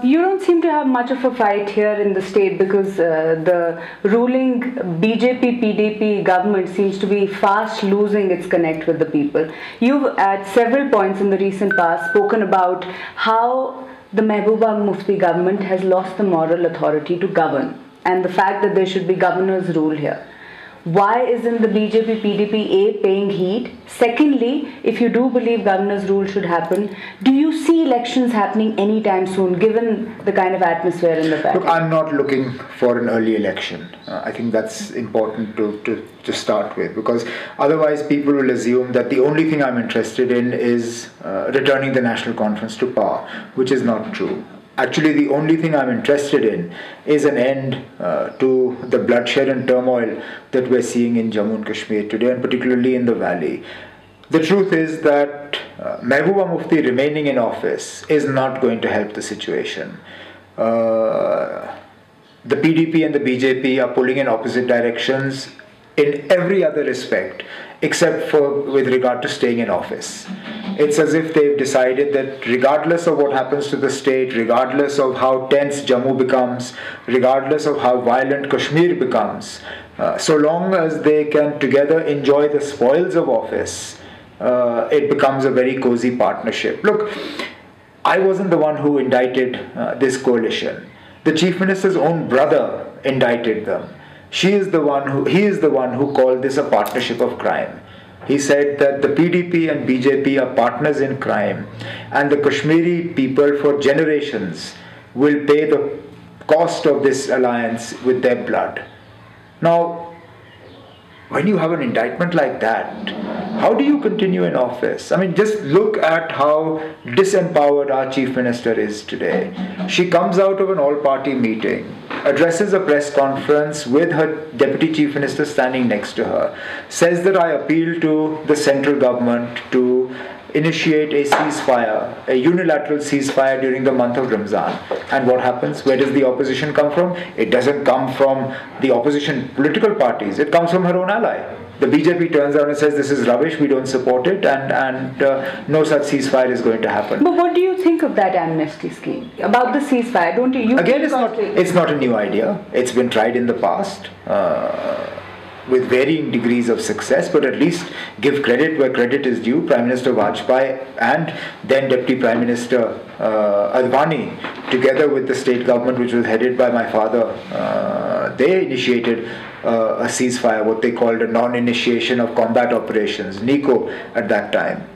You don't seem to have much of a fight here in the state because the ruling BJP-PDP government seems to be fast losing its connect with the people. You've at several points in the recent past spoken about how the Mehbooba Mufti government has lost the moral authority to govern and the fact that there should be governor's rule here. Why isn't the BJP-PDP A paying heed? Secondly, if you do believe governor's rule should happen, do you see elections happening anytime soon, given the kind of atmosphere in the party? Look, I'm not looking for an early election. I think that's important to start with, because otherwise people will assume that the only thing I'm interested in is returning the National Conference to power, which is not true. Actually, the only thing I'm interested in is an end to the bloodshed and turmoil that we're seeing in Jammu and Kashmir today, and particularly in the valley. The truth is that Mehbooba Mufti remaining in office is not going to help the situation. The PDP and the BJP are pulling in opposite directions in every other respect, except for with regard to staying in office. It's as if they've decided that regardless of what happens to the state, regardless of how tense Jammu becomes, regardless of how violent Kashmir becomes, so long as they can together enjoy the spoils of office, it becomes a very cozy partnership. Look, I wasn't the one who indicted this coalition. The Chief Minister's own brother indicted them. He is the one who called this a partnership of crime. He said that the PDP and BJP are partners in crime, and the Kashmiri people for generations will pay the cost of this alliance with their blood. Now, when you have an indictment like that, how do you continue in office? I mean, just look at how disempowered our Chief Minister is today. She comes out of an all-party meeting, addresses a press conference with her Deputy Chief Minister standing next to her, says that I appeal to the central government to initiate a ceasefire, a unilateral ceasefire during the month of Ramzan. And what happens? Where does the opposition come from? It doesn't come from the opposition political parties. It comes from her own ally. The BJP turns around and says this is rubbish, we don't support it, and no such ceasefire is going to happen. But what do you think of that amnesty scheme? About the ceasefire, don't you? Again, it's not a new idea. It's been tried in the past. With varying degrees of success, but at least give credit where credit is due. Prime Minister Vajpayee and then Deputy Prime Minister Advani, together with the state government, which was headed by my father, they initiated a ceasefire, what they called a non-initiation of combat operations, NICO, at that time.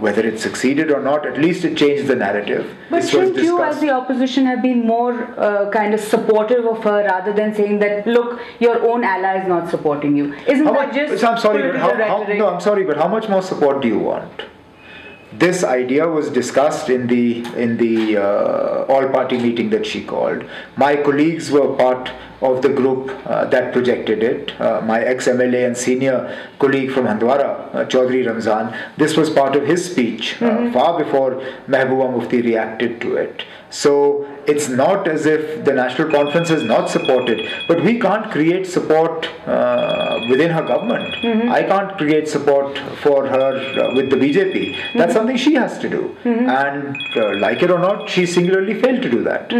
Whether it succeeded or not, at least it changed the narrative. But shouldn't you as the opposition have been more kind of supportive of her rather than saying that, look, your own ally is not supporting you? Isn't that just rhetoric? No, I'm sorry, but how much more support do you want? This idea was discussed in the all-party meeting that she called. My colleagues were part of the group that projected it. My ex-MLA and senior colleague from Handwara, Chaudhry Ramzan, this was part of his speech far before Mehbooba Mufti reacted to it. So it's not as if the National Conference has not supported, but we can't create support within her government. I can't create support for her with the BJP. That's something she has to do. And like it or not, she singularly failed to do that.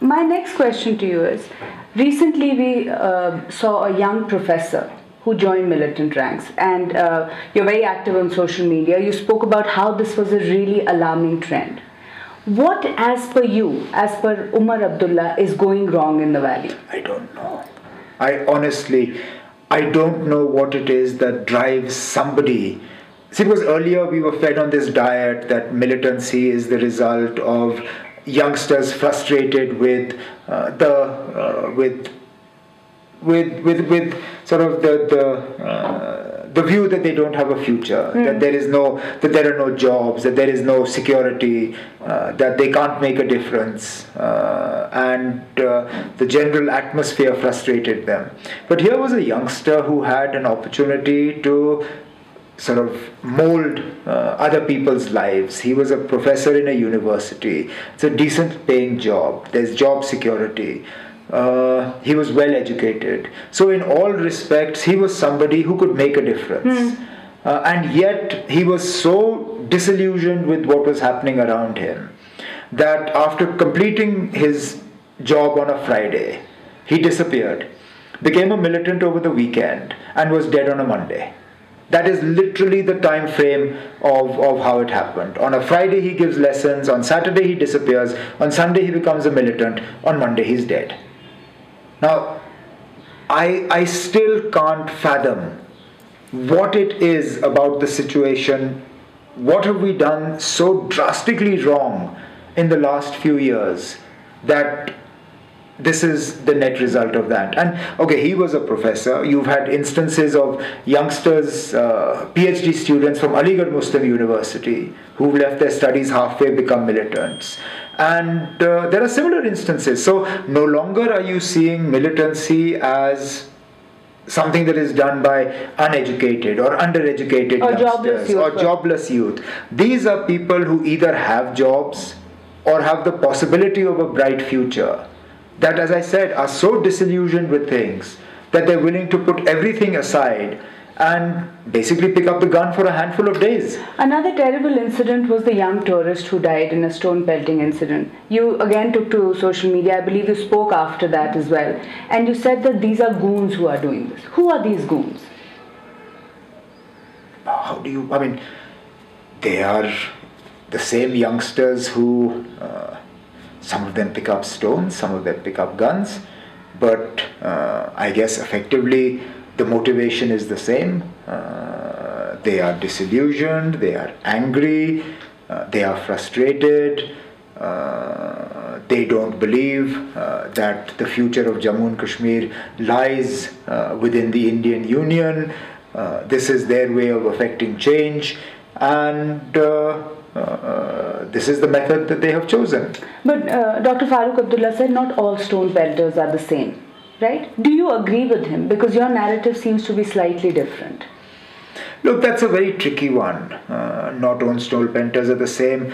My next question to you is, recently we saw a young professor who joined militant ranks, and you're very active on social media. You spoke about how this was a really alarming trend. What, as per you, as per Omar Abdullah, is going wrong in the valley? I don't know. I don't know what it is that drives somebody. See, because earlier we were fed on this diet that militancy is the result of youngsters frustrated with sort of the view that they don't have a future, that there are no jobs, that there is no security, that they can't make a difference, and the general atmosphere frustrated them. But here was a youngster who had an opportunity to sort of mold other people's lives. He was a professor in a university. It's a decent paying job. There's job security. He was well educated. So in all respects, he was somebody who could make a difference. And yet he was so disillusioned with what was happening around him that after completing his job on a Friday, he disappeared, became a militant over the weekend, and was dead on a Monday. That is literally the time frame of how it happened. On a Friday he gives lessons, on Saturday he disappears, on Sunday he becomes a militant, on Monday he's dead. Now, I still can't fathom what it is about the situation. What have we done so drastically wrong in the last few years that this is the net result of that? And okay, he was a professor. You've had instances of youngsters, PhD students from Aligarh Muslim University who've left their studies halfway, become militants. And there are similar instances. So no longer are you seeing militancy as something that is done by uneducated or undereducated youngsters or jobless youth. These are people who either have jobs or have the possibility of a bright future, that, as I said, are so disillusioned with things that they're willing to put everything aside and basically pick up the gun for a handful of days. Another terrible incident was the young tourist who died in a stone pelting incident. You again took to social media, I believe you spoke after that as well, and you said that these are goons who are doing this. Who are these goons? They are the same youngsters who, some of them pick up stones, some of them pick up guns, but I guess effectively the motivation is the same. They are disillusioned, they are angry, they are frustrated, they don't believe that the future of Jammu and Kashmir lies within the Indian Union. This is their way of affecting change, and this is the method that they have chosen. But Dr. Farooq Abdullah said not all stone pelters are the same, right? Do you agree with him? Because your narrative seems to be slightly different. Look, that's a very tricky one. Not all stone pelters are the same.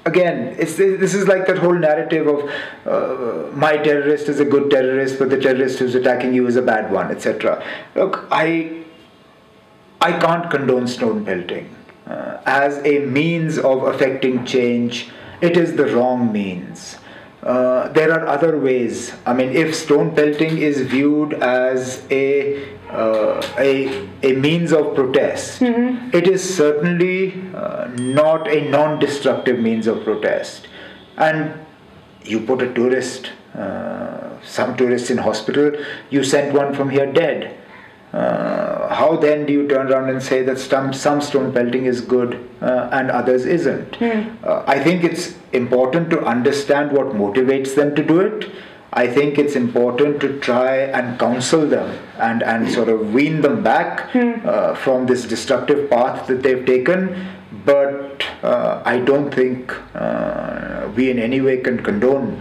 Again, this is like that whole narrative of my terrorist is a good terrorist, but the terrorist who's attacking you is a bad one, etc. Look, I can't condone stone pelting. As a means of affecting change, it is the wrong means. There are other ways. If stone pelting is viewed as a means of protest, it is certainly not a non-destructive means of protest. And you put a tourist, some tourists in hospital, you sent one from here dead. How then do you turn around and say that some stone pelting is good and others isn't? I think it's important to understand what motivates them to do it. I think it's important to try and counsel them and sort of wean them back from this destructive path that they've taken. But I don't think we in any way can condone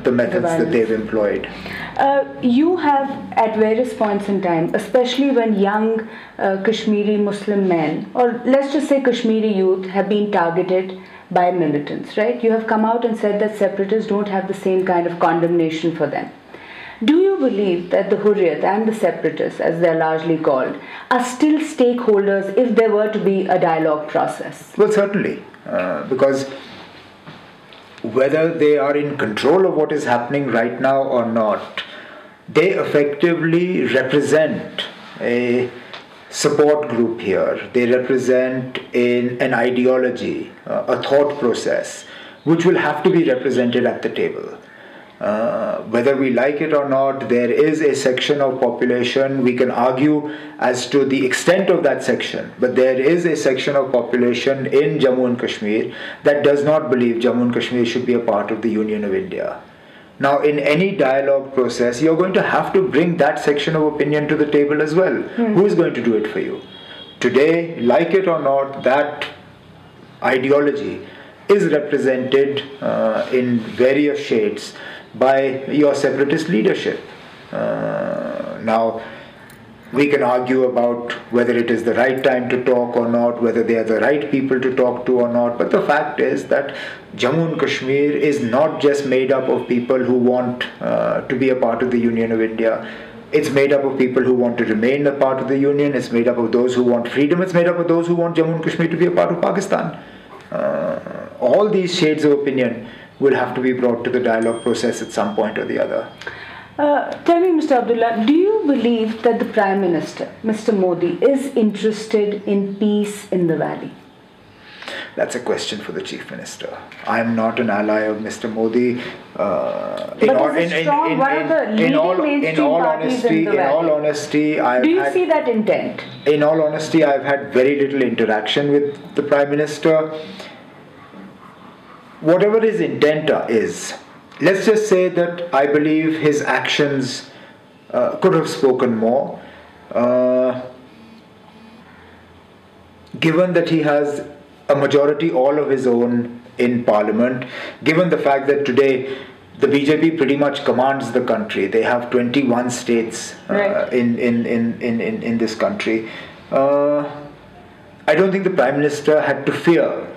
the methods that they've employed. You have at various points in time, especially when young Kashmiri Muslim men, or let's just say Kashmiri youth, have been targeted by militants, right? You have come out and said that separatists don't have the same kind of condemnation for them. Do you believe that the Hurriyat and the separatists, as they're largely called, are still stakeholders if there were to be a dialogue process? Well, certainly, because whether they are in control of what is happening right now or not, they effectively represent a support group here. They represent an ideology, a thought process, which will have to be represented at the table. Whether we like it or not, there is a section of population, we can argue as to the extent of that section, but there is a section of population in Jammu and Kashmir that does not believe Jammu and Kashmir should be a part of the Union of India. Now, in any dialogue process, you're going to have to bring that section of opinion to the table as well. Who is going to do it for you? Today, like it or not, that ideology is represented in various shades by your separatist leadership. Now, we can argue about whether it is the right time to talk or not, whether they are the right people to talk to or not, but the fact is that Jammu and Kashmir is not just made up of people who want to be a part of the Union of India. It's made up of people who want to remain a part of the union. It's made up of those who want freedom. It's made up of those who want Jammu and Kashmir to be a part of Pakistan. All these shades of opinion will have to be brought to the dialogue process at some point or the other. Tell me, Mr. Abdullah, do you believe that the Prime Minister, Mr. Modi, is interested in peace in the valley? That's a question for the Chief Minister. I am not an ally of Mr. Modi. In all honesty, do you see that intent? In all honesty, I've had very little interaction with the Prime Minister. Whatever his intent is, let's just say that I believe his actions could have spoken more. Given that he has a majority all of his own in Parliament, given the fact that today the BJP pretty much commands the country. They have 21 states in this country. I don't think the Prime Minister had to fear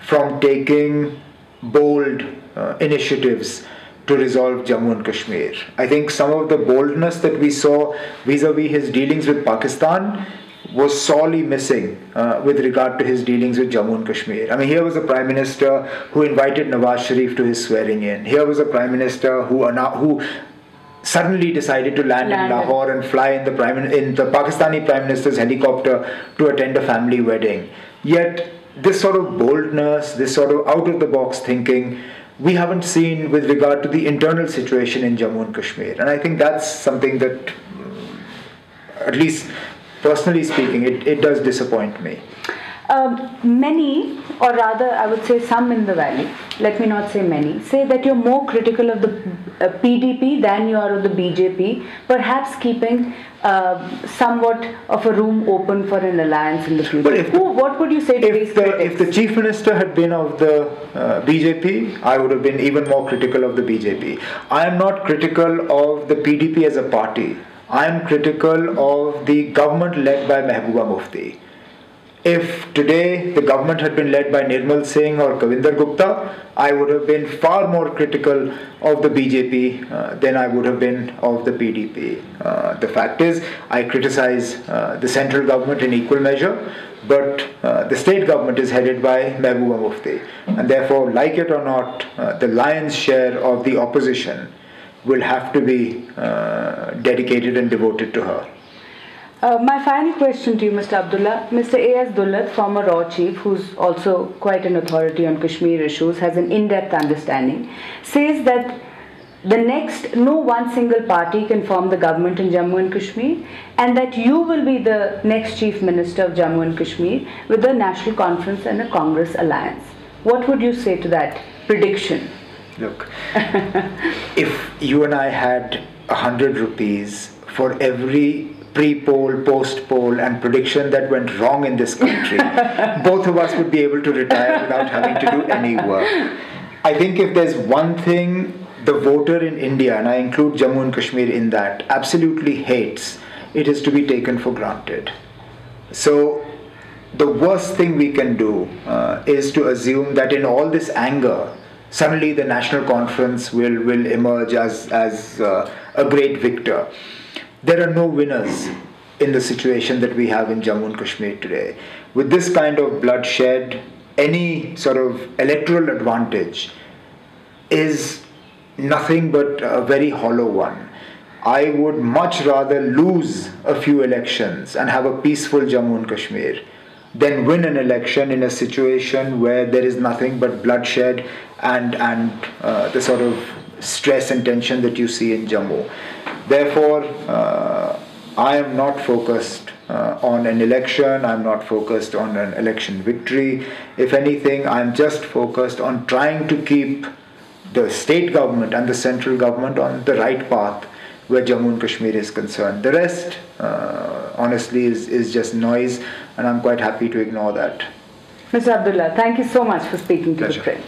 from taking bold initiatives to resolve Jammu and Kashmir. I think some of the boldness that we saw vis-a-vis his dealings with Pakistan was sorely missing with regard to his dealings with Jammu and Kashmir. I mean, here was a Prime Minister who invited Nawaz Sharif to his swearing in. Here was a Prime Minister who suddenly decided to land in Lahore and fly in the Pakistani Prime Minister's helicopter to attend a family wedding. Yet, this sort of boldness, this sort of out-of-the-box thinking, we haven't seen with regard to the internal situation in Jammu and Kashmir. And I think that's something that, at least personally speaking, it does disappoint me. Many, or rather I would say some in the valley, let me not say many, say that you're more critical of the PDP than you are of the BJP, perhaps keeping somewhat of a room open for an alliance in the future. What would you say to these critics? If the Chief Minister had been of the BJP, I would have been even more critical of the BJP. I am not critical of the PDP as a party. I am critical of the government led by Mehbooba Mufti. If today the government had been led by Nirmal Singh or Kavinder Gupta, I would have been far more critical of the BJP than I would have been of the PDP. The fact is, I criticize the central government in equal measure, but the state government is headed by Mehbooba Mufti. And therefore, like it or not, the lion's share of the opposition will have to be dedicated and devoted to her. My final question to you, Mr. Abdullah. Mr. A.S. Dullat, former RAW chief, who's also quite an authority on Kashmir issues, has an in-depth understanding, says that no one single party can form the government in Jammu and Kashmir, and that you will be the next chief minister of Jammu and Kashmir with a national conference and a Congress alliance. What would you say to that prediction? Look, if you and I had 100 rupees for every pre-poll, post-poll and prediction that went wrong in this country, both of us would be able to retire without having to do any work. I think if there's one thing the voter in India, and I include Jammu and Kashmir in that, absolutely hates, it is to be taken for granted. So the worst thing we can do is to assume that in all this anger, suddenly the national conference will emerge as a great victor. There are no winners in the situation that we have in Jammu and Kashmir today. With this kind of bloodshed, any sort of electoral advantage is nothing but a very hollow one. I would much rather lose a few elections and have a peaceful Jammu and Kashmir than win an election in a situation where there is nothing but bloodshed and the sort of stress and tension that you see in Jammu. Therefore, I am not focused on an election, I'm not focused on an election victory. If anything, I'm just focused on trying to keep the state government and the central government on the right path where Jammu and Kashmir is concerned. The rest, honestly, is just noise, and I'm quite happy to ignore that. Mr. Abdullah, thank you so much for speaking to the print.